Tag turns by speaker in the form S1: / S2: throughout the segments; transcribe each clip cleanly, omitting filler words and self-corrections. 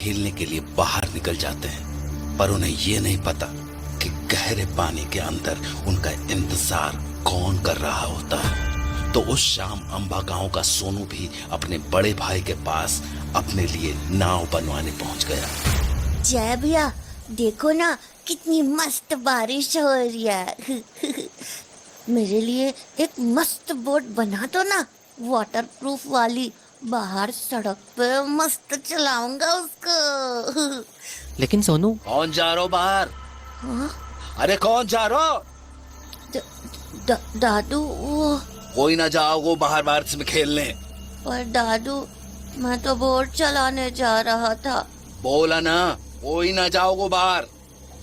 S1: खेलने के लिए बाहर निकल जाते हैं, पर उन्हें ये नहीं पता कि गहरे पानी के अंदर उनका इंतजार कौन कर रहा होता है। तो उस शाम अंबा गांव का सोनू भी अपने बड़े भाई के पास अपने लिए नाव बनवाने पहुंच गया।
S2: जय भैया, देखो ना कितनी मस्त बारिश हो रही है। मेरे लिए एक मस्त बोट बना दो ना, वाटरप्रूफ वाली। बाहर सड़क पे मस्त चलाऊंगा उसको।
S3: लेकिन सोनू,
S1: कौन जा रहा हो बाहर?
S2: हाँ?
S1: अरे कौन जा रहा हो?
S2: दादू वो।
S1: कोई ना जाओ बाहर बारिश में खेलने।
S2: पर दादू, मैं तो बोट चलाने जा रहा था।
S1: बोला ना कोई ना जाओ बाहर।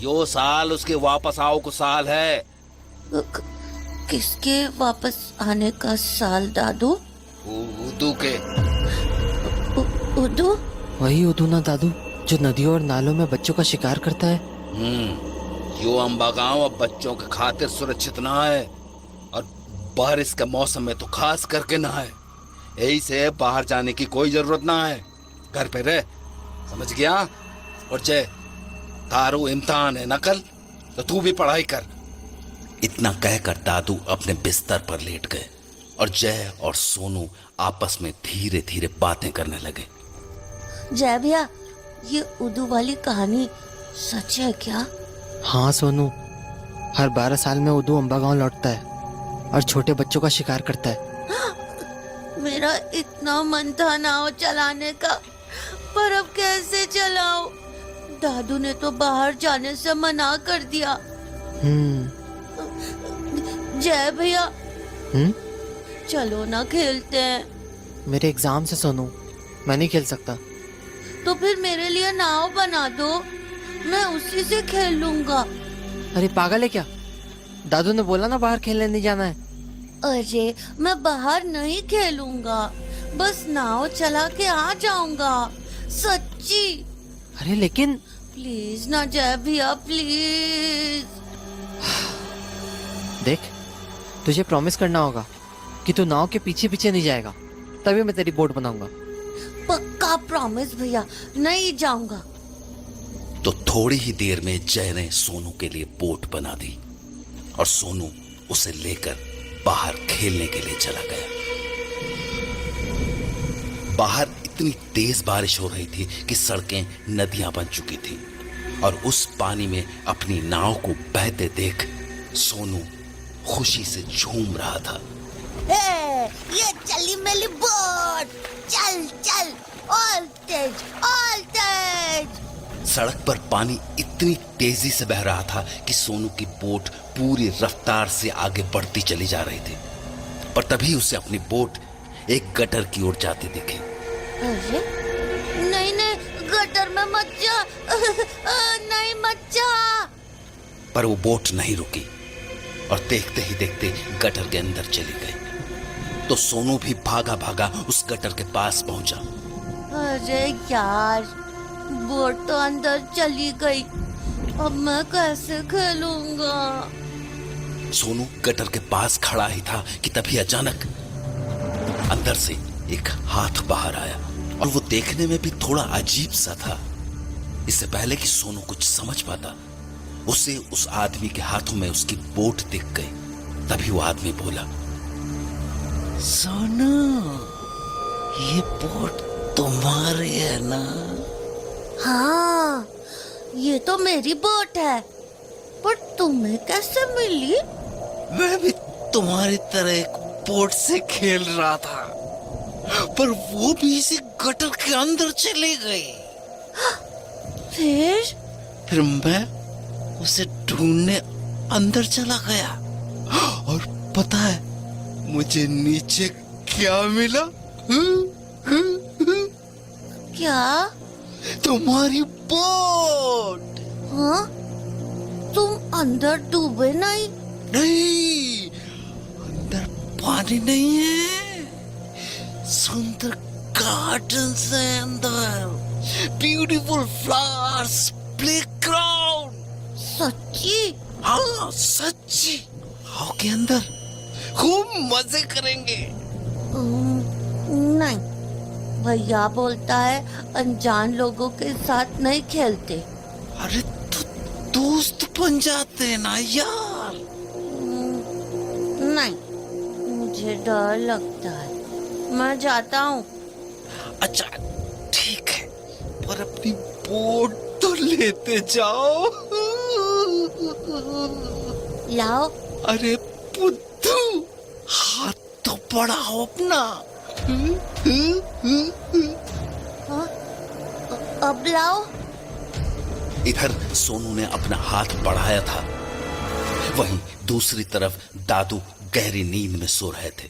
S1: यो साल उसके वापस आओ को साल है।
S2: किसके वापस आने का साल दादू?
S1: उदू के।
S2: उदू?
S3: वही उदू ना दादू, जो नदियों और नालों में बच्चों का शिकार करता है।
S1: यो अंबा गांव अब बच्चों के खातिर सुरक्षित ना है, और बारिश के मौसम में तो खास करके ना है। यही से बाहर जाने की कोई जरूरत ना है, घर पे रह, समझ गया? और जय, तारू इम्तिहान है ना कल, तो तू भी पढ़ाई कर। इतना कहकर दादू अपने बिस्तर पर लेट गए और जय और सोनू आपस में धीरे धीरे बातें करने लगे।
S2: जय भैया, ये उदू वाली कहानी सच है क्या?
S3: हाँ सोनू, हर 12 साल में उदू अंबा गांव लौटता है और छोटे बच्चों का शिकार करता है।
S2: मेरा इतना मन था नाव चलाने का, पर अब कैसे चलाऊं? दादू ने तो बाहर जाने से मना कर दिया। जय भैया, चलो ना खेलते हैं।
S3: मेरे एग्जाम से सोनू, मैं नहीं खेल सकता।
S2: तो फिर मेरे लिए नाव बना दो, मैं उसी से खेल लूंगा।
S3: अरे पागल है क्या? दादू ने बोला ना बाहर खेलने नहीं जाना है।
S2: अरे मैं बाहर नहीं खेलूंगा, बस नाव चला के आ जाऊंगा, सच्ची।
S3: अरे लेकिन
S2: प्लीज ना जय भैया, प्लीज।
S3: देख, तुझे प्रॉमिस करना होगा कि तू नाव के पीछे पीछे नहीं जाएगा, तभी मैं तेरी बोट बनाऊंगा।
S2: पक्का प्रॉमिस भैया, नहीं जाऊंगा।
S1: तो थोड़ी ही देर में जय ने सोनू के लिए बोट बना दी और सोनू उसे लेकर बाहर खेलने के लिए चला गया। बाहर इतनी तेज बारिश हो रही थी कि सड़कें नदियां बन चुकी थी, और उस पानी में अपनी नाव को बहते देख सोनू खुशी से झूम रहा था।
S2: ये चली मेरी बोट, चल चल, ऑल तेज, ऑल तेज।
S1: सड़क पर पानी इतनी तेजी से बह रहा था कि सोनू की बोट पूरी रफ्तार से आगे बढ़ती चली जा रही थी, पर तभी उसे अपनी बोट एक गटर की ओर जाती दिखी।
S2: अरे नहीं नहीं, गटर में मत जा। नहीं मत जा।
S1: पर वो बोट नहीं रुकी और देखते ही देखते गटर के अंदर चली गई। तो सोनू भी भागा भागा उस गटर के पास पहुंचा।
S2: अरे यार, बोट तो अंदर चली गई, अब मैं कैसे खेलूंगा?
S1: सोनू गटर के पास खड़ा ही था कि तभी अचानक अंदर से एक हाथ बाहर आया, और वो देखने में भी थोड़ा अजीब सा था। इससे पहले कि सोनू कुछ समझ पाता, उसे उस आदमी के हाथों में उसकी बोट दिख गई। तभी वो आदमी बोला, सोनू, ये बोट तुम्हारी है ना?
S2: हाँ, ये तो मेरी बोट है, पर तुम्हें कैसे मिली?
S1: मैं भी तुम्हारी तरह एक बोट से खेल रहा था, पर वो भी इसी गटर के अंदर चली गई। फिर मैं उसे ढूंढने अंदर चला गया, और पता है मुझे नीचे क्या मिला?
S2: क्या?
S1: तुम्हारी बोट।
S2: हाँ? तुम अंदर डूबे नहीं?
S1: नहीं, अंदर पानी नहीं है, सुंदर गार्डन है अंदर, ब्यूटीफुल फ्लावर्स, प्लेग्राउंड।
S2: सच्ची?
S1: हाँ सच्ची। आओ के अंदर, खूब मजे करेंगे।
S2: नहीं, भैया बोलता है अनजान लोगों के साथ नहीं खेलते।
S1: अरे तो दोस्त बन जाते ना यार।
S2: नहीं, मुझे डर लगता है, मैं जाता हूँ।
S1: अच्छा ठीक है, पर अपनी बोट तो लेते जाओ।
S2: लाओ।
S1: अरे बुद्धू, हाथ तो बढ़ाओ अपना।
S2: हाँ? अब लाओ।
S1: इधर सोनू ने अपना हाथ बढ़ाया था, वहीं दूसरी तरफ दादू गहरी नींद में सो रहे थे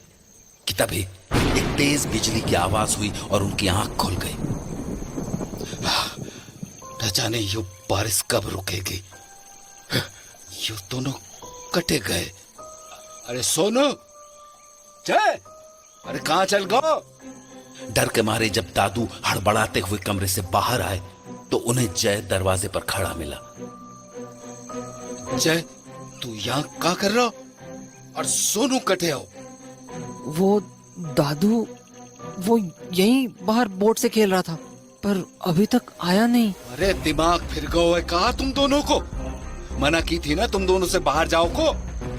S1: कि तभी एक तेज बिजली की आवाज हुई और उनकी आंख खुल गई। न जाने ये बारिश कब रुकेगी। ये दोनों कटे गए। अरे सोनू, जय, अरे कहां चल गो? डर के मारे जब दादू हड़बड़ाते हुए कमरे से बाहर आए तो उन्हें जय दरवाजे पर खड़ा मिला। जय, तू यहाँ क्या कर रहा हो? और सोनू कटे हो?
S3: वो दादू, वो यहीं बाहर बोट से खेल रहा था, पर अभी तक आया नहीं।
S1: अरे दिमाग फिर गया है कहा तुम दोनों को? मना की थी ना तुम दोनों से बाहर जाओ को,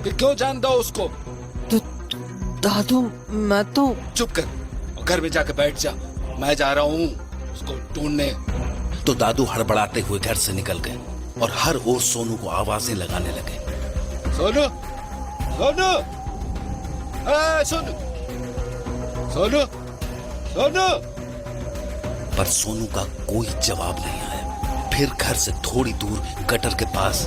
S1: फिर क्यों जान दो उसको?
S3: तो दादू, मैं तो...
S1: चुप कर और घर में जाकर बैठ जा, मैं जा रहा हूँ उसको ढूंढने। तो दादू हड़बड़ाते हुए घर से निकल गए और हर ओर सोनू को आवाजें लगाने लगे। सोनू, सोनू, सोनू, सोनू, सोनू। पर सोनू का कोई जवाब नहीं आया। फिर घर से थोड़ी दूर गटर के पास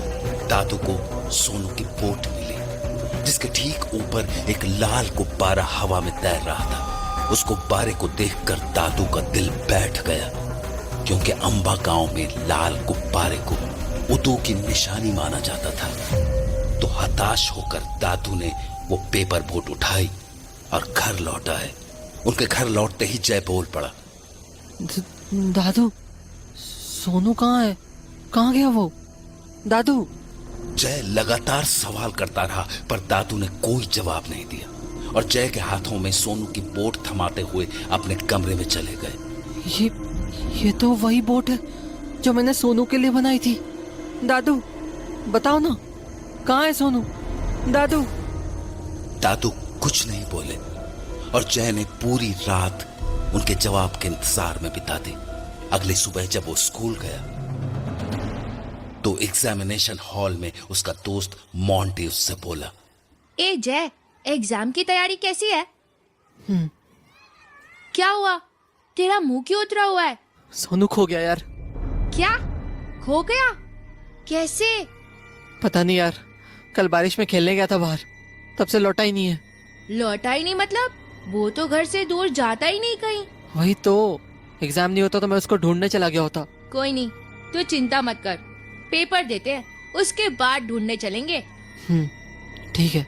S1: दादू को सोनू की बोट मिली, जिसके ठीक ऊपर एक लाल गुब्बारा हवा में तैर रहा था। उस गुब्बारे को देखकर दादू का दिल बैठ गया, क्योंकि अंबा गांव में लाल गुब्बारे को उदू की निशानी माना जाता था। तो हताश होकर दादू ने वो पेपर बोट उठाई और घर लौट आए। उनके घर लौटते ही जय बोल पड़ा,
S3: दादू, सोनू कहाँ है? कहाँ गया वो? दादू।
S1: जय लगातार सवाल करता रहा, पर दादू ने कोई जवाब नहीं दिया और जय के हाथों में सोनू की बोट थमाते हुए अपने कमरे में चले गए।
S3: ये तो वही बोट है जो मैंने सोनू के लिए बनाई थी। दादू, बताओ ना, कहाँ है सोनू? दादू।
S1: दादू कुछ नहीं बोले और जय ने पूरी रात उनके जवाब के इंतजार में बिता दी। अगली सुबह जब वो स्कूल गया तो एग्जामिनेशन हॉल में उसका दोस्त मोंटी उससे बोला,
S4: ए जय, एग्जाम की तैयारी कैसी है? क्या हुआ? तेरा मुंह क्यों उतरा हुआ है?
S3: सोनू खो गया यार।
S4: क्या? खो गया? कैसे?
S3: पता नहीं यार, कल बारिश में खेलने गया था बाहर, तब से लौटा ही नहीं है।
S4: लौटा ही नहीं मतलब? वो तो घर से दूर जाता ही नहीं कहीं।
S3: वही तो, एग्जाम नहीं होता तो मैं उसको ढूंढने चला गया होता।
S4: कोई नहीं, तू चिंता मत कर, पेपर देते हैं, उसके बाद ढूंढने चलेंगे।
S3: ठीक है,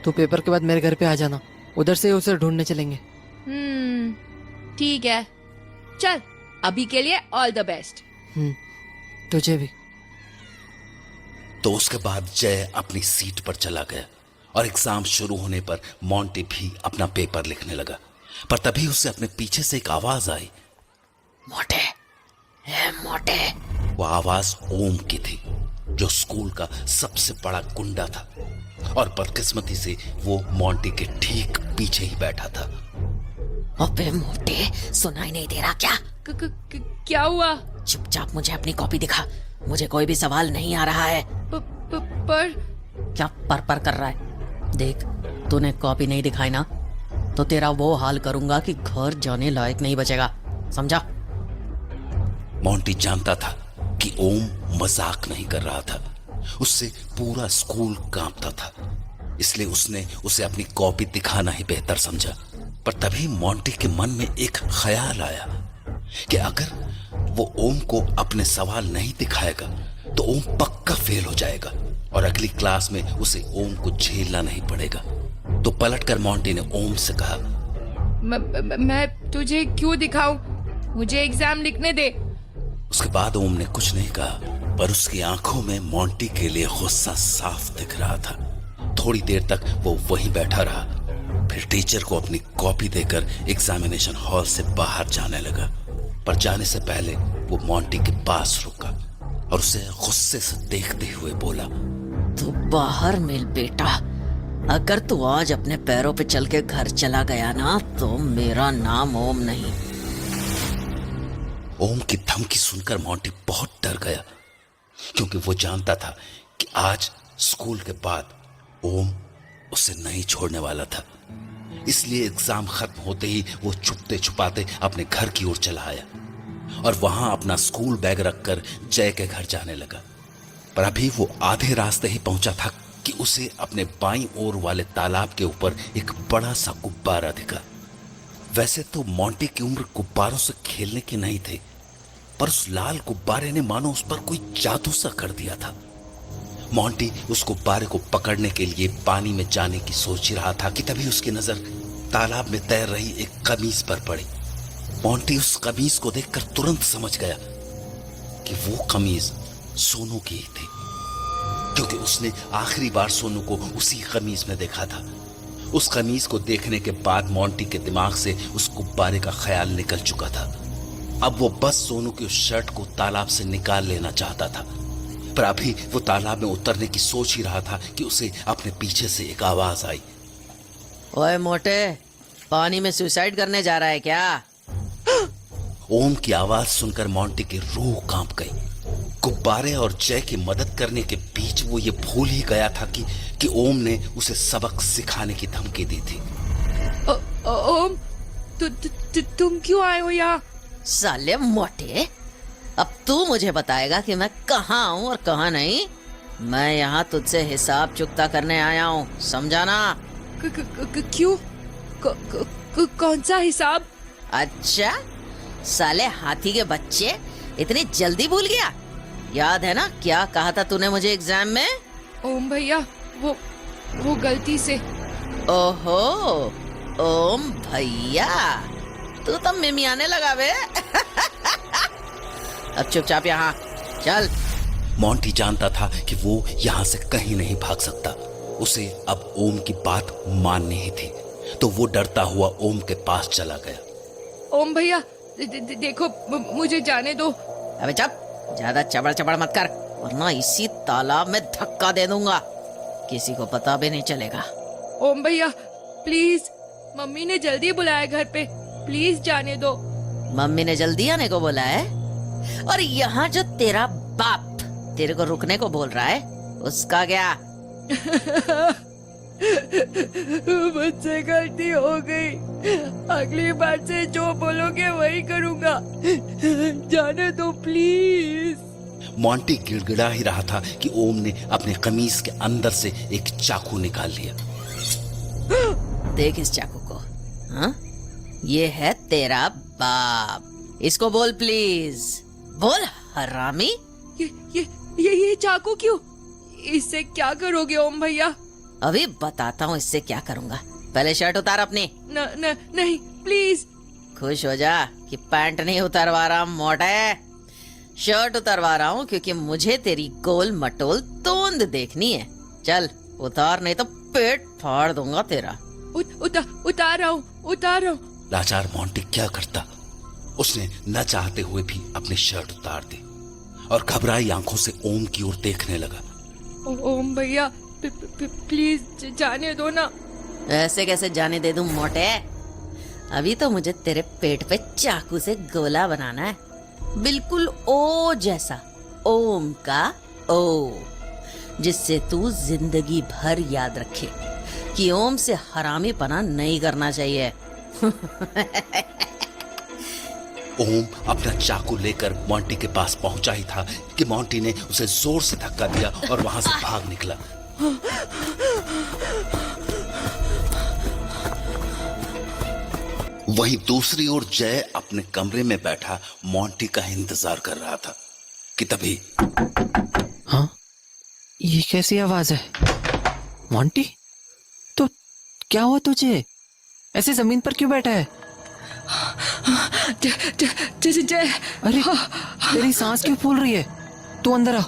S3: तो पेपर के बाद मेरे घर पे आ जाना, उधर से उसे ढूंढने चलेंगे।
S4: ठीक है, चल अभी के लिए ऑल द बेस्ट।
S3: तुझे भी।
S1: तो उसके बाद जय अपनी सीट पर चला गया और एग्जाम शुरू होने पर मोंटी भी अपना पेपर लिखने लगा। पर तभी उससे अपने पीछे से एक आवाज आई, मोटे, मोटे। वो आवाज ओम की थी, जो स्कूल का सबसे बड़ा गुंडा था और बदकिस्मती से वो मोंटी के ठीक पीछे ही बैठा था।
S5: अबे मोटे, सुनाई नहीं दे रहा क्या?
S4: क्या हुआ?
S5: चुपचाप मुझे अपनी कॉपी दिखा, मुझे कोई भी सवाल नहीं आ रहा है।
S4: पर
S5: क्या पर कर रहा है? देख, तूने कॉपी नहीं दिखाई ना, तो तेरा वो हाल करूंगा कि घर जाने लायक नहीं बचेगा, समझा?
S1: मोंटी जानता था कि ओम मजाक नहीं कर रहा था, उससे पूरा स्कूल कांपता था, इसलिए उसने उसे अपनी कॉपी दिखाना ही बेहतर समझा। पर तभी मोंटी के मन में एक ख्याल आया कि अगर वो ओम को अपने सवाल नहीं दिखाएगा तो ओम पक्का फेल हो जाएगा और अगली क्लास में उसे ओम को झेलना नहीं पड़ेगा। तो पलटकर मोंटी ने ओम से कहा,
S4: मैं तुझे क्यों दिखाऊं? मुझे एग्जाम लिखने दे।
S1: उसके बाद ओम ने कुछ नहीं कहा, पर उसकी आंखों में मोंटी के लिए गुस्सा साफ दिख रहा था। थोड़ी देर तक वो वहीं बैठा रहा, फिर टीचर को अपनी कॉपी देकर एग्जामिनेशन हॉल से बाहर जाने लगा। पर जाने से पहले वो मोंटी के पास रुका और उसे गुस्से से देखते हुए बोला,
S5: तू बाहर मिल बेटा। अगर तू आज अपने पैरों पे चल के घर चला गया ना तो मेरा नाम ओम नहीं।
S1: ओम की धमकी सुनकर मोंटी बहुत डर गया, क्योंकि वो जानता था कि आज स्कूल के बाद ओम उसे नहीं छोड़ने वाला था। इसलिए एग्जाम खत्म होते ही वो छुपते छुपाते अपने घर की ओर चला आया और वहां अपना स्कूल बैग रखकर जय के घर जाने लगा। पर अभी वो आधे रास्ते ही पहुंचा था कि उसे अपने बाईं ओर वाले तालाब के ऊपर एक बड़ा सा गुब्बारा दिखा। वैसे तो मोंटी की उम्र गुब्बारों से खेलने की नहीं थी, पर उस लाल गुब्बारे ने मानो उस पर कोई जादू सा कर दिया था। मोंटी उस गुब्बारे को पकड़ने के लिए पानी में जाने की सोच ही रहा था कि तभी उसकी नजर तालाब में तैर रही एक कमीज पर पड़ी। मोंटी उस कमीज को देखकर तुरंत समझ गया कि वो कमीज सोनू की ही थी, क्योंकि उसने आखिरी बार सोनू को उसी कमीज में देखा था। उस कमीज को देखने के बाद मोंटी के दिमाग से उस गुब्बारे का ख्याल निकल चुका था। अब वो बस सोनू की उस शर्ट को तालाब से निकाल लेना चाहता था, पर अभी वो तालाब में उतरने की सोच ही रहा था कि उसे अपने पीछे से एक आवाज आई।
S5: ओए मोटे, पानी में सुसाइड करने जा रहा है क्या?
S1: ओम की आवाज सुनकर मोंटी की रूह कांप गई। गुब्बारे और जय की मदद करने के बीच वो ये भूल ही गया था कि ओम ने उसे सबक सिखाने की धमकी दी थी।
S4: ओम, तुम क्यों आए हो यहाँ?
S5: साले मोटे, अब तू मुझे बताएगा कि मैं कहाँ हूँ और कहाँ नहीं। मैं यहाँ तुझसे हिसाब चुकता करने आया हूँ, समझा ना?
S4: क्यों? कौन सा हिसाब?
S5: अच्छा, साले हाथी के बच्चे, इतनी जल्दी भूल गया? याद है ना क्या कहा था तूने मुझे एग्जाम में?
S4: ओम भैया, वो गलती से।
S5: ओहो, ओम भैया, तू तो मिमियाने लगा बे। अब चुपचाप यहाँ चल।
S1: मोंटी जानता था कि वो यहाँ से कहीं नहीं भाग सकता। उसे अब ओम की बात माननी ही थी, तो वो डरता हुआ ओम के पास चला गया।
S4: ओम भैया, देखो, मुझे जाने दो।
S5: अबे चुप, ज्यादा चबड़ चबड़ मत कर, वरना इसी तालाब में धक्का दे दूंगा, किसी को पता भी नहीं चलेगा।
S4: ओम भैया प्लीज, मम्मी ने जल्दी बुलाया घर पे, प्लीज जाने दो।
S5: मम्मी ने जल्दी आने को बोला है? और यहाँ जो तेरा बाप तेरे को रुकने को बोल रहा है, उसका क्या?
S4: मुझसे गलती हो गई, अगली बार से जो बोलोगे वही करूँगा, जाने दो प्लीज।
S1: मोंटी गिड़गिड़ा ही रहा था कि ओम ने अपने कमीज के अंदर से एक चाकू निकाल लिया।
S5: देख इस चाकू को, हाँ? ये है तेरा बाप, इसको बोल प्लीज, बोल हरामी।
S4: ये चाकू क्यों? इससे क्या करोगे ओम भैया?
S5: अभी बताता हूँ इससे क्या करूँगा, पहले शर्ट उतार अपनी।
S4: नहीं प्लीज।
S5: खुश हो जा कि पैंट नहीं उतरवा रहा मोटे, शर्ट उतरवा रहा हूँ, क्योंकि मुझे तेरी गोल मटोल तोंद देखनी है। चल उतार, नहीं तो पेट फाड़ दूंगा तेरा।
S4: उतार रहा हूँ।
S1: लाचार मोंटी क्या करता? उसने न चाहते हुए भी अपनी शर्ट उतार दी और घबराई आंखों से ओम की ओर देखने लगा।
S4: ओम भैया प्लीज जाने दो ना।
S5: ऐसे कैसे जाने दे दूं मोटे? अभी तो मुझे तेरे पेट पे चाकू से गोला बनाना है, बिल्कुल ओ जैसा, ओम का ओ, जिससे तू जिंदगी भर याद रखे कि ओम से हरामी पना नहीं करना चाहिए।
S1: ओम अपना चाकू लेकर मोंटी के पास पहुंचा ही था कि मोंटी ने उसे जोर से धक्का दिया और वहां से भाग निकला। वहीं दूसरी ओर जय अपने कमरे में बैठा मोंटी का इंतजार कर रहा था कि तभी,
S3: हाँ, ये कैसी आवाज है? मोंटी, तो क्या हुआ तुझे? ऐसे जमीन पर क्यों बैठा है?
S4: जय,
S3: अरे तेरी सांस क्यों फूल रही है? तू अंदर आ।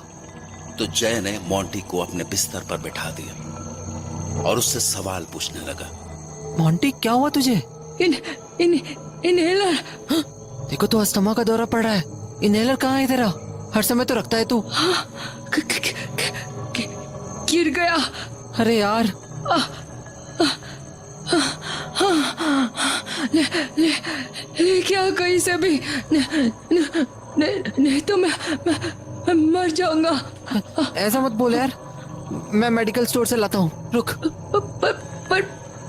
S1: तो जय ने मोंटी को अपने बिस्तर पर बैठा दिया और उससे सवाल पूछने लगा।
S3: मोंटी क्या हुआ तुझे?
S4: इन इन इनहेलर।
S3: देखो तो अस्थमा का दौरा पड़ रहा है। इनहेलर कहाँ है तेरा? हर समय तो रखता है तू।
S4: गिर गया।
S3: अरे यार,
S4: ले क्या कहीं से भी, नहीं तो मैं मर जाऊंगा।
S3: ऐसा मत बोल यार, मैं मेडिकल स्टोर से लाता हूँ, रुक।
S4: पर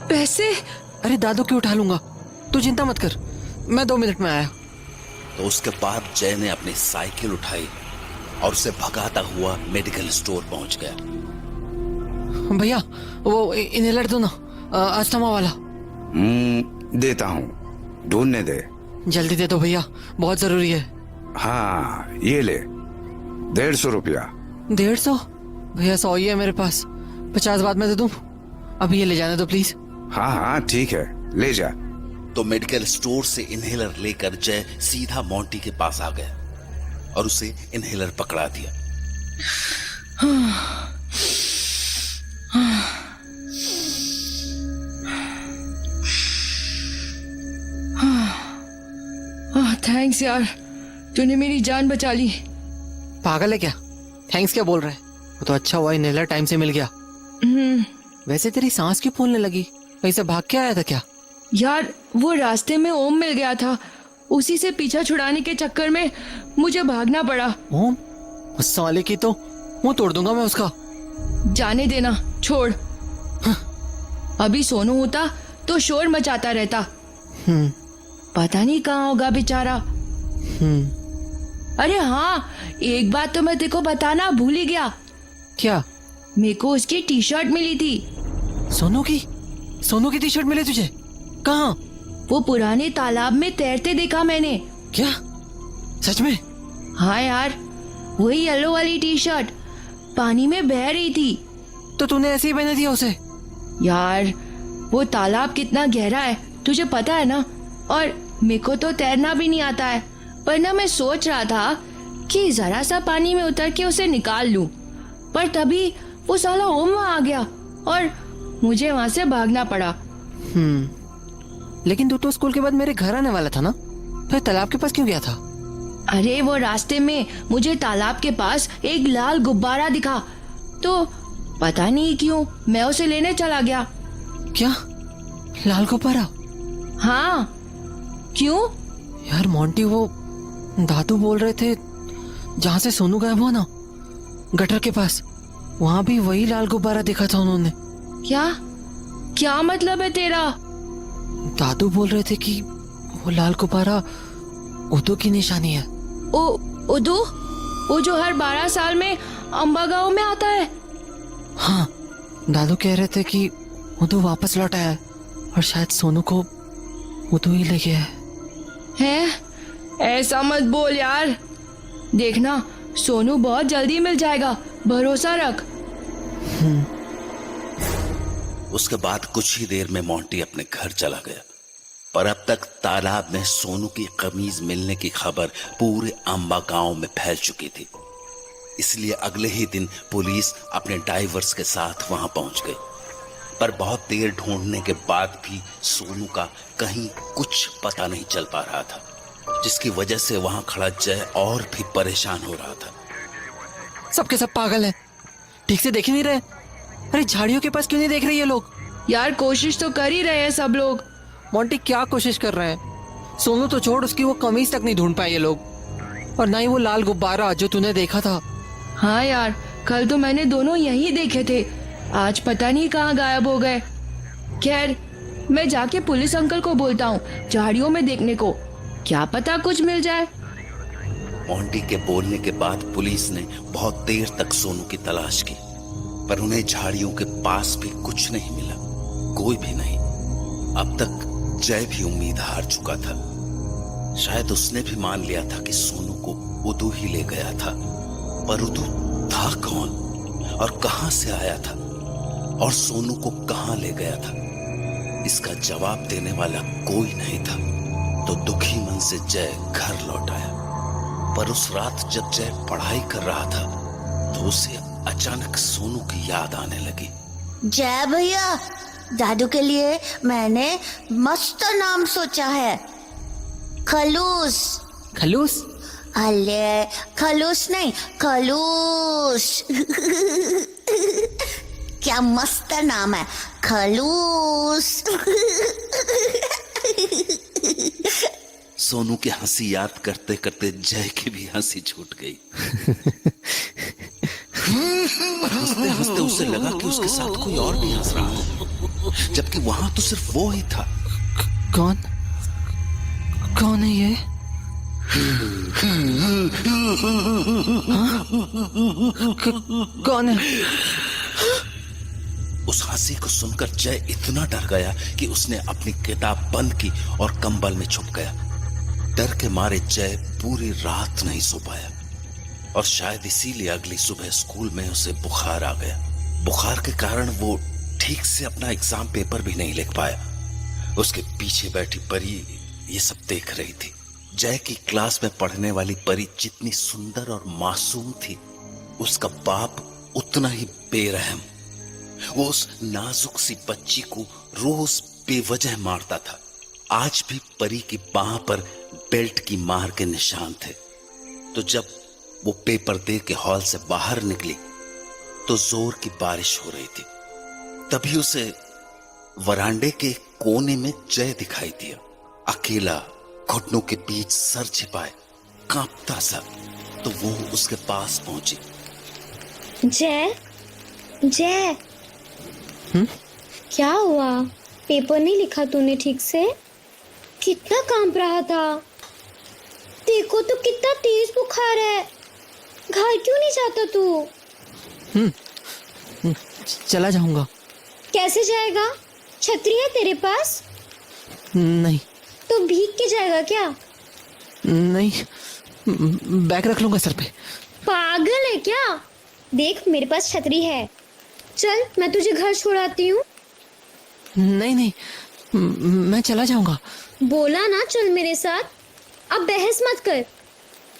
S4: पैसे?
S3: अरे दादू की उठा लूंगा, तू चिंता मत कर, मैं 2 मिनट में आया।
S1: तो उसके बाद जय ने अपनी साइकिल उठाई और उसे भगाता हुआ मेडिकल स्टोर पहुंच गया।
S3: भैया वो इनहेलर दो ना, अस्थमा वाला।
S6: देता हूँ, ढूंढने दे।
S3: जल्दी दे दो भैया, बहुत जरूरी है।
S6: हाँ ये ले, 150 रुपया।
S3: 150? भैया 100 ही है मेरे पास, 50 बाद में दे दूं। अभी ये ले जाने दो प्लीज।
S6: हाँ हाँ ठीक है, ले जा।
S1: तो मेडिकल स्टोर से इनहेलर लेकर जय सीधा मोंटी के पास आ गया और उसे इनहेलर पकड़ा दिया।
S4: थैंक्स यार, तूने मेरी जान बचा ली।
S3: पागल है क्या? थैंक्स क्या बोल रहा है? वो तो अच्छा हुआ इनहेलर टाइम से मिल गया। वैसे तेरी सांस क्यों फूलने लगी? कहीं से भाग के आया था क्या?
S4: यार वो रास्ते में ओम मिल गया था, उसी से पीछा छुड़ाने के चक्कर में मुझे भागना पड़ा।
S3: ओम? उस साले की तो मुंह तोड़ दूंगा मैं उसका।
S4: जाने देना, छोड़। अभी सोनू होता तो शोर मचाता रहता। पता नहीं कहाँ होगा बेचारा। अरे हाँ, एक बात तो मैं तेको बताना भूल ही गया।
S3: क्या?
S4: मेरे को उसकी टी शर्ट मिली थी।
S3: सोनू की टी शर्ट मिली तुझे? कहाँ?
S4: वो पुराने तालाब में तैरते देखा मैंने।
S3: क्या सच में?
S4: हाँ यार, वही येलो वाली टी शर्ट पानी में बह रही थी।
S3: तो तूने ऐसे ही पहने दिया उसे?
S4: यार वो तालाब कितना गहरा है तुझे पता है ना, और मेरे को तो तैरना भी नहीं आता है, पर ना मैं सोच रहा था कि जरा सा पानी में उतर के उसे निकाल लूं, पर तभी वो साला ओम वहां आ गया और मुझे वहां से भागना पड़ा।
S3: लेकिन तू तो स्कूल के बाद मेरे घर आने वाला था ना, फिर तालाब के पास क्यों गया था?
S4: अरे वो रास्ते में मुझे तालाब के पास एक लाल गुब्बारा दिखा, तो पता नहीं क्यों मैं उसे लेने चला गया।
S3: क्या? लाल गुब्बारा?
S4: हाँ, क्यों?
S3: यार मोंटी, वो दादू बोल रहे थे जहाँ से सोनू गायब हुआ ना, गटर के पास, वहां भी वही लाल गुब्बारा देखा था उन्होंने।
S4: क्या मतलब है तेरा?
S3: दादू बोल रहे थे कि वो लाल गुब्बारा उदू की निशानी है।
S4: उदू? वो जो हर 12 साल में अम्बा गांव में आता है?
S3: हाँ, दादू कह रहे थे कि उदू वापस लौट आया है और शायद सोनू को उदू ही ले गया है।
S4: ऐसा मत बोल यार, देखना सोनू बहुत जल्दी मिल जाएगा, भरोसा रख।
S1: उसके बाद कुछ ही देर में मोंटी अपने घर चला गया, पर अब तक तालाब में सोनू की कमीज मिलने की खबर पूरे अम्बा गांव में फैल चुकी थी। इसलिए अगले ही दिन पुलिस अपने डाइवर्स के साथ वहां पहुंच गई, पर बहुत देर ढूंढने के बाद भी सोनू का कहीं कुछ पता नहीं चल पा रहा था, जिसकी वजह से वहां खड़ा जय और भी परेशान हो रहा था।
S3: सबके सब पागल हैं, ठीक से देख ही नहीं रहे। अरे झाड़ियों के पास क्यों नहीं देख रहे ये लोग?
S4: यार कोशिश तो कर ही रहे हैं सब लोग।
S3: मोंटी क्या कोशिश कर रहे हैं? सोनू तो छोड़, उसकी वो कमीज तक नहीं ढूंढ पाए ये लोग, और ना ही वो लाल गुब्बारा जो तूने देखा था।
S4: हाँ यार, कल तो मैंने दोनों यहीं देखे थे, आज पता नहीं कहाँ गायब हो गए। खैर, मैं जाके पुलिस अंकल को बोलता हूँ झाड़ियों में देखने को, क्या पता कुछ मिल जाए।
S1: मोंटी के बोलने के बाद पुलिस ने बहुत देर तक सोनू की तलाश की, पर उन्हें झाड़ियों के पास भी कुछ नहीं मिला, कोई भी नहीं। अब तक जय भी उम्मीद हार चुका था। शायद उसने भी मान लिया था कि सोनू को उदू ही ले गया था, पर उदू था कौन और कहां से आया था और सोनू को कहां ले गया था, इसका जवाब देने वाला कोई नहीं था। तो दुखी मन से जय घर लौट आया, पर उस रात जब जय पढ़ाई कर रहा था तो उसे अचानक सोनू की याद आने लगी।
S2: जय भैया, दादू के लिए मैंने मस्त नाम सोचा है, खलूस।
S3: खलूस?
S2: अले खलूस नहीं, खलूस। क्या मस्त नाम है, खलूस।
S1: सोनू की हंसी याद करते करते जय की भी हंसी छूट गई। हंसते हंसते उसे लगा कि उसके साथ कोई और भी हंस रहा है, जबकि वहां तो सिर्फ वो ही था।
S3: कौन कौन है ये? कौन है?
S1: उस हंसी को सुनकर जय इतना डर गया कि उसने अपनी किताब बंद की और कंबल में छुप गया। डर के मारे जय पूरी रात नहीं सो पाया और शायद इसीलिए अगली सुबह स्कूल में उसे बुखार आ गया। बुखार के कारण वो ठीक से अपना एग्जाम पेपर भी नहीं लिख पाया। उसके पीछे बैठी परी ये सब देख रही थी। जय की क्लास में पढ़ने वाली परी जितनी सुंदर और मासूम थी, उसका बाप उतना ही बेरहम। वो उस नाजुक सी बच्ची को रोज बेवजह मारता था। आज भी परी की बाह पर बेल्ट की मार के निशान थे। तो जब वो पेपर दे के हॉल से बाहर निकली तो जोर की बारिश हो रही थी। तभी उसे वरांडे के कोने में जय दिखाई दिया, अकेला, घुटनों के बीच सर छिपाए, कांपता सा। तो वो उसके पास पहुंची।
S7: जय, जय, क्या हुआ? पेपर नहीं लिखा तूने ठीक से? कितना कांप रहा था। देखो तो कितना तेज बुखार है। घर क्यों नहीं जाता तू?
S3: चला जाऊंगा।
S7: कैसे जाएगा? छतरी है तेरे पास?
S3: नहीं।
S7: तो भीग के जाएगा क्या?
S3: नहीं, बैग रख लूंगा सर पे।
S7: पागल है क्या? देख मेरे पास छतरी है। चल मैं तुझे घर छोड़ाती हूँ।
S3: नहीं नहीं, मैं चला जाऊंगा।
S7: बोला ना चल मेरे साथ, अब बहस मत कर।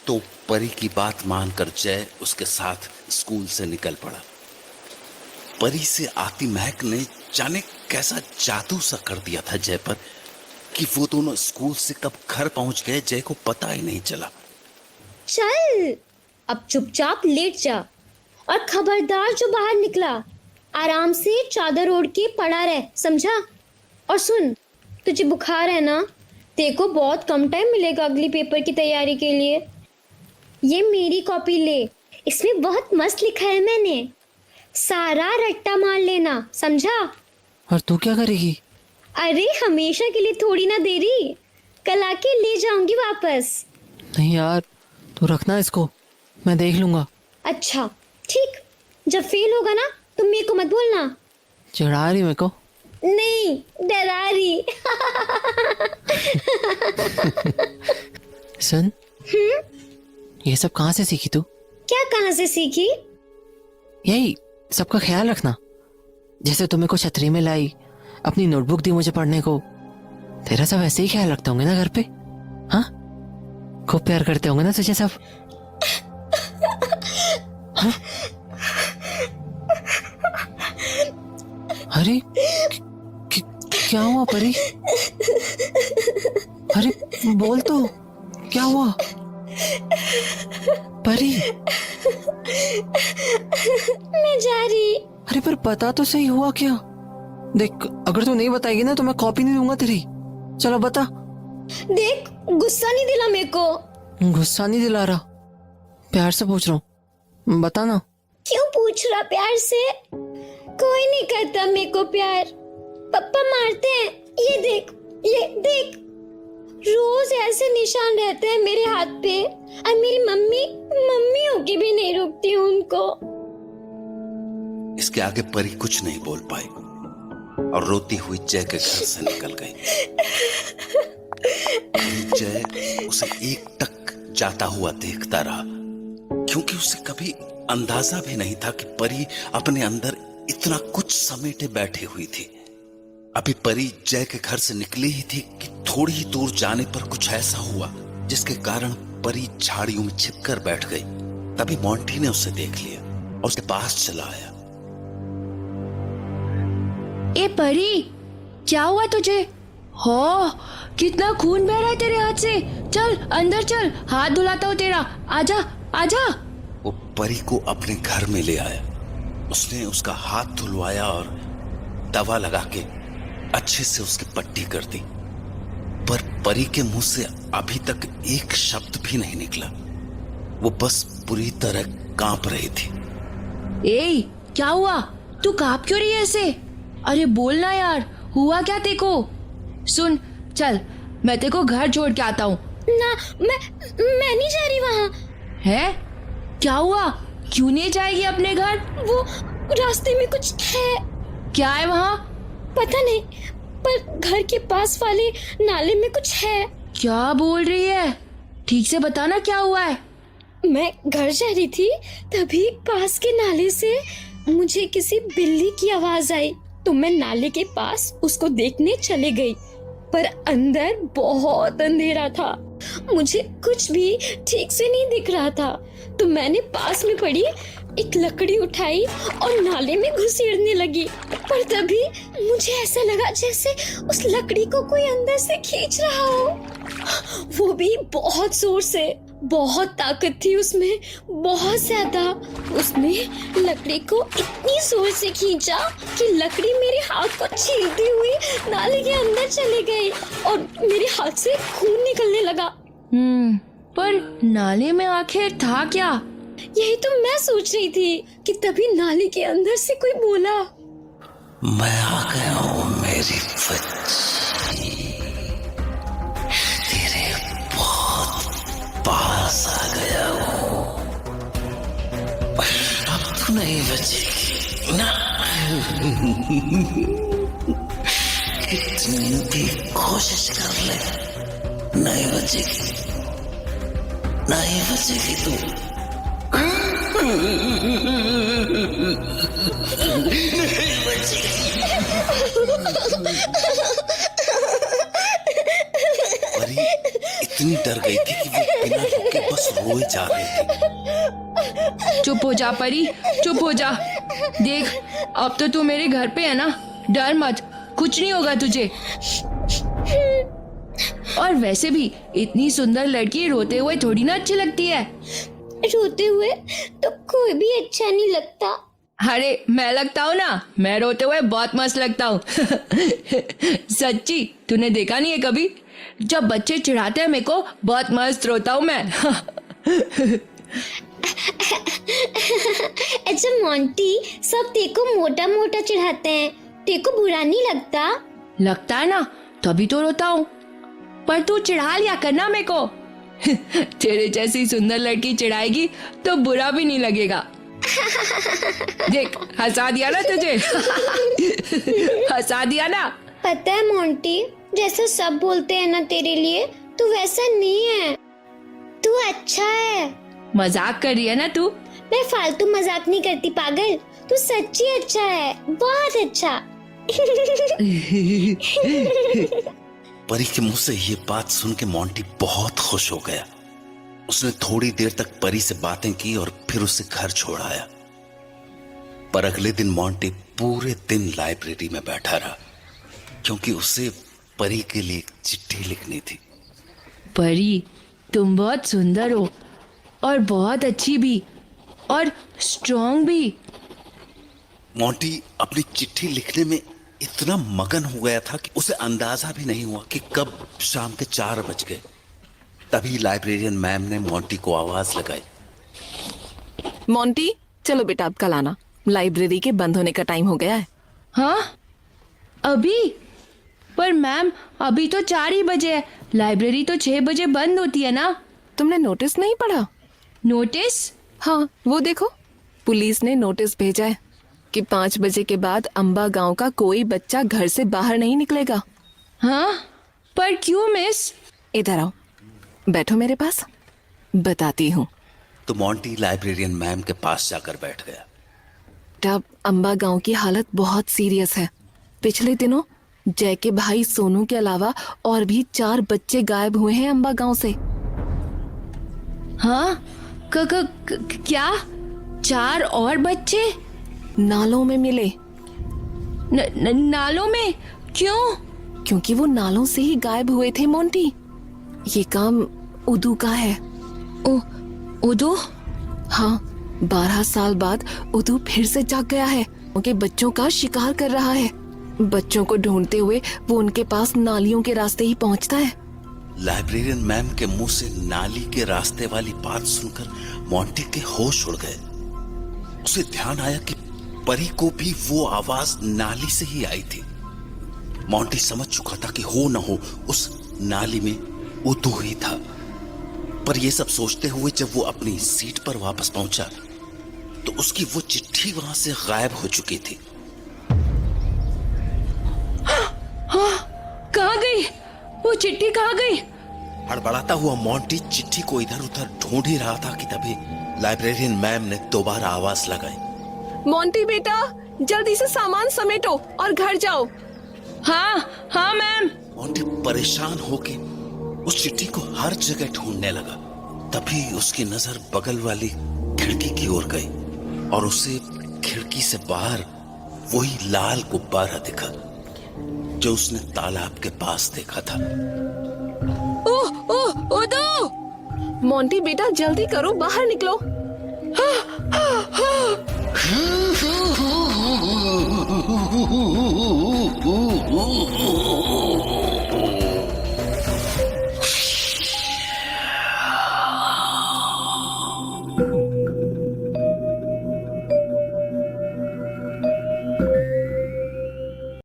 S1: तो परी की बात मानकर जय उसके साथ स्कूल से निकल पड़ा। परी से आती महक ने जाने कैसा जादू सा कर दिया था जय पर कि वो दोनों स्कूल से कब घर पहुंच गए जय को पता ही नहीं चला।
S7: चल अब चुपचाप लेट जा और खबरदार जो बाहर निकला आराम से चादर ओढ़ के पड़ा रह, समझा? और सुन, तुझे बुखार है ना, तेरे को बहुत कम टाइम मिलेगा अगली पेपर की तैयारी के लिए। ये मेरी कॉपी ले, इसमें बहुत मस्त लिखा है मैंने। सारा रट्टा मार लेना, समझा?
S3: और तू क्या करेगी?
S7: अरे हमेशा के लिए थोड़ी ना दे रही, कल आके ले जाऊंगी वापस।
S3: नहीं यार, तू रखना इसको, मैं देख लूंगा।
S7: अच्छा ठीक, जब फेल होगा ना तुम मेरे को मत बोलना।
S3: चिढ़ा रही मेरे को?
S7: नहीं, डरा रही।
S3: सुन, ये सब कहाँ से सीखी तू?
S7: क्या कहाँ से सीखी?
S3: यही सबका ख्याल रखना। जैसे तुम्हें को छतरी में लाई, अपनी नोटबुक दी मुझे पढ़ने को, तेरा सब ऐसे ही ख्याल रखते होंगे ना घर पे? हाँ, खूब प्यार करते होंगे ना तुझे सब? हाँ? अरे क्या हुआ परी? अरे बोल तो, क्या हुआ परी?
S7: मैं जा रही।
S3: अरे पर बता तो सही, हुआ क्या? देख, अगर तू नहीं बताएगी ना तो मैं कॉपी नहीं दूंगा तेरी। चलो बता।
S7: देख, गुस्सा नहीं दिला मेरे को।
S3: गुस्सा नहीं दिला रहा, प्यार से पूछ रहा हूँ, बता ना।
S7: क्यों पूछ रहा प्यार से? कोई नहीं करता मेरे को प्यार, पापा मारते हैं। ये देख, ये देख, रोज ऐसे निशान रहते हैं मेरे हाथ पे, और मेरी मम्मी होके भी नहीं रोकती हूँ उनको।
S1: इसके आगे परी कुछ नहीं बोल पाई और रोती हुई जय के घर से निकल गई। जय उसे एकटक जाता हुआ देखता रहा, क्योंकि उसे कभी अंदाजा भी नहीं था कि परी अपने अंदर इतना कुछ समेटे बैठी हुई थी। अभी परी जय के घर से निकली ही थी कि थोड़ी ही दूर जाने पर कुछ ऐसा हुआ जिसके कारण परी झाड़ियों में छिपकर बैठ गई। तभी मोंटी ने उसे देख लिया और उसके पास चला आया।
S4: ए परी, क्या हुआ तुझे? हो, कितना खून बह रहा है तेरे हाथ से। चल अंदर चल, हाथ धुलाता हूँ तेरा। आजा आजा।
S1: वो परी को अपने घर में ले आया। उसने उसका हाथ धुलवाया और दवा लगा के अच्छे से उसकी पट्टी कर दी, पर परी के मुंह से अभी तक एक शब्द भी नहीं निकला। वो बस पूरी तरह कांप रही थी।
S4: ए, क्या हुआ? तू कांप क्यों रही है ऐसे? अरे बोलना यार, हुआ क्या तेको? सुन, चल मैं तेको घर छोड़ के आता हूँ।
S7: ना, मैं नहीं जा रही वहाँ।
S4: है? क्या हुआ? क्यों नहीं जाएगी अपने घर?
S7: वो रास्ते में कुछ है।
S4: क्या है वहाँ?
S7: पता नहीं, पर घर के पास वाले नाले में कुछ है।
S4: क्या बोल रही है? ठीक से बताना क्या हुआ है।
S7: मैं घर जा रही थी, तभी पास के नाले से मुझे किसी बिल्ली की आवाज आई, तो मैं नाले के पास उसको देखने चले गई, पर अंदर बहुत अंधेरा था। मुझे कुछ भी ठीक से नहीं दिख रहा था, तो मैंने पास में पड़ी एक लकड़ी उठाई और नाले में घुसेड़ने लगी, पर तभी मुझे ऐसा लगा जैसे उस लकड़ी को कोई अंदर से खींच रहा हो, वो भी बहुत जोर से। बहुत ताकत थी उसमें, बहुत ज्यादा। उसने लकड़ी को इतनी जोर से खींचा कि लकड़ी मेरे हाथ को छीलती हुई नाले के अंदर चले गई और मेरे हाथ से खून निकलने लगा।
S4: पर नाले में आखिर था क्या?
S7: यही तो मैं सोच रही थी कि तभी नाले के अंदर से कोई बोला,
S1: मैं आ गया हूँ मेरी बच्ची, तेरे बहुत पास आ गया हूँ, अब तू नहीं बचेगी ना। कितनी भी कोशिश कर ले, नहीं बचेगी, नहीं बचेगी तू। परी इतनी डर गई थी कि वो बिना रुके बस रोए जा रही थी।
S4: चुप हो जा परी, चुप हो जा। देख, अब तो तू मेरे घर पे है ना, डर मत, कुछ नहीं होगा तुझे। और वैसे भी इतनी सुंदर लड़की रोते हुए थोड़ी ना अच्छी लगती है।
S7: रोते हुए तो कोई भी अच्छा नहीं लगता।
S4: अरे मैं लगता हूँ ना, मैं रोते हुए बहुत मस्त लगता हूँ। सच्ची, तूने देखा नहीं है कभी? जब बच्चे चिढ़ाते हैं मेरे को, बहुत मस्त रोता हूँ मैं।
S7: अच्छा मोंटी, सब तेको मोटा मोटा चिढ़ाते हैं, तेको बुरा नहीं लगता?
S4: लगता है ना, तभी तो रोता हूँ। पर तू चिढ़ा लिया करना मेरे को। तेरे जैसी सुंदर लड़की चिढ़ाएगी तो बुरा भी नहीं लगेगा। देख, हंसा दिया ना तुझे। हंसा दिया ना।
S7: पता है मोंटी, जैसा सब बोलते हैं ना तेरे लिए, तू वैसा नहीं है, तू अच्छा है।
S4: मजाक कर रही है ना तू?
S7: मैं फालतू मजाक नहीं करती पागल, तू सच्ची अच्छा है, बहुत अच्छा।
S1: परी के मुंह से ये बात सुन के मोंटी बहुत खुश हो गया। उसने थोड़ी देर तक परी से बातें की और फिर उसे घर छोड़ आया। पर अगले दिन मोंटी पूरे दिन लाइब्रेरी में बैठा रहा, क्योंकि उसे परी के लिए एक चिट्ठी लिखनी थी।
S4: परी, तुम बहुत सुंदर हो और बहुत अच्छी भी और स्ट्रॉन्ग भी।
S1: मोंटी अपनी चिट्ठी लिखने में इतना मगन हो गया था कि उसे अंदाजा भी नहीं हुआ कि कब शाम के 4 बज गए। तभी लाइब्रेरियन मैम ने मोंटी को आवाज लगाई।
S8: मोंटी, चलो बेटा अब कल आना, लाइब्रेरी के बंद होने का टाइम हो गया है।
S4: हाँ, अभी? पर मैम, अभी तो 4 ही बजे है, लाइब्रेरी तो 6 बजे बंद होती है ना।
S8: तुमने नोटिस नहीं पढ़ा?
S4: नोटिस?
S8: हाँ, वो देखो, पुलिस ने नोटिस भेजा है कि 5 बजे के बाद अंबा गांव का कोई बच्चा घर से बाहर नहीं निकलेगा।
S4: हाँ, पर क्यों मिस?
S8: इधर आओ, बैठो मेरे पास, बताती हूँ।
S1: तो मोंटी लाइब्रेरियन मैम के पास जाकर बैठ गया।
S8: तब अंबा गांव की हालत बहुत सीरियस है। पिछले दिनों जय के भाई सोनू के अलावा और भी 4 बच्चे गायब हुए हैं अंबा गांव से।
S4: हाँ, क्या 4 और बच्चे?
S8: नालों में मिले।
S4: नालों में क्यों?
S8: क्योंकि वो नालों से ही गायब हुए थे मोंटी। ये काम उदू का है।
S4: उदू?
S8: हाँ, 12 साल बाद उदू फिर से जाग गया है। उनके बच्चों का शिकार कर रहा है। बच्चों को ढूंढते हुए वो उनके पास नालियों के रास्ते ही पहुंचता है।
S1: लाइब्रेरियन मैम के मुंह से नाली के रास्ते वाली बात सुनकर मोंटी के होश उड़ गए। उसे ध्यान आया कि परी को भी वो आवाज नाली से ही आई थी। मोंटी समझ चुका था कि हो न हो उस नाली में उदू ही था। पर यह सब सोचते हुए जब वो अपनी सीट पर वापस पहुंचा तो उसकी वो चिट्ठी वहां से गायब हो चुकी थी।
S4: कहाँ गई वो चिट्ठी? कहाँ गई?
S1: हड़बड़ाता हुआ मोंटी चिट्ठी को इधर उधर ढूंढ ही रहा था कि तभी लाइब्रेरियन मैम ने दोबारा आवाज लगाई।
S8: मोंटी बेटा, जल्दी से सामान समेटो और घर जाओ।
S4: हाँ मैम।
S1: मोंटी परेशान होके उस चिट्ठी को हर जगह ढूंढने लगा। तभी उसकी नजर बगल वाली खिड़की की ओर गई और उसे खिड़की से बाहर वही लाल गुब्बारा दिखा जो उसने तालाब के पास देखा था।
S4: उदू!
S8: मोंटी बेटा, जल्दी करो, बाहर निकलो।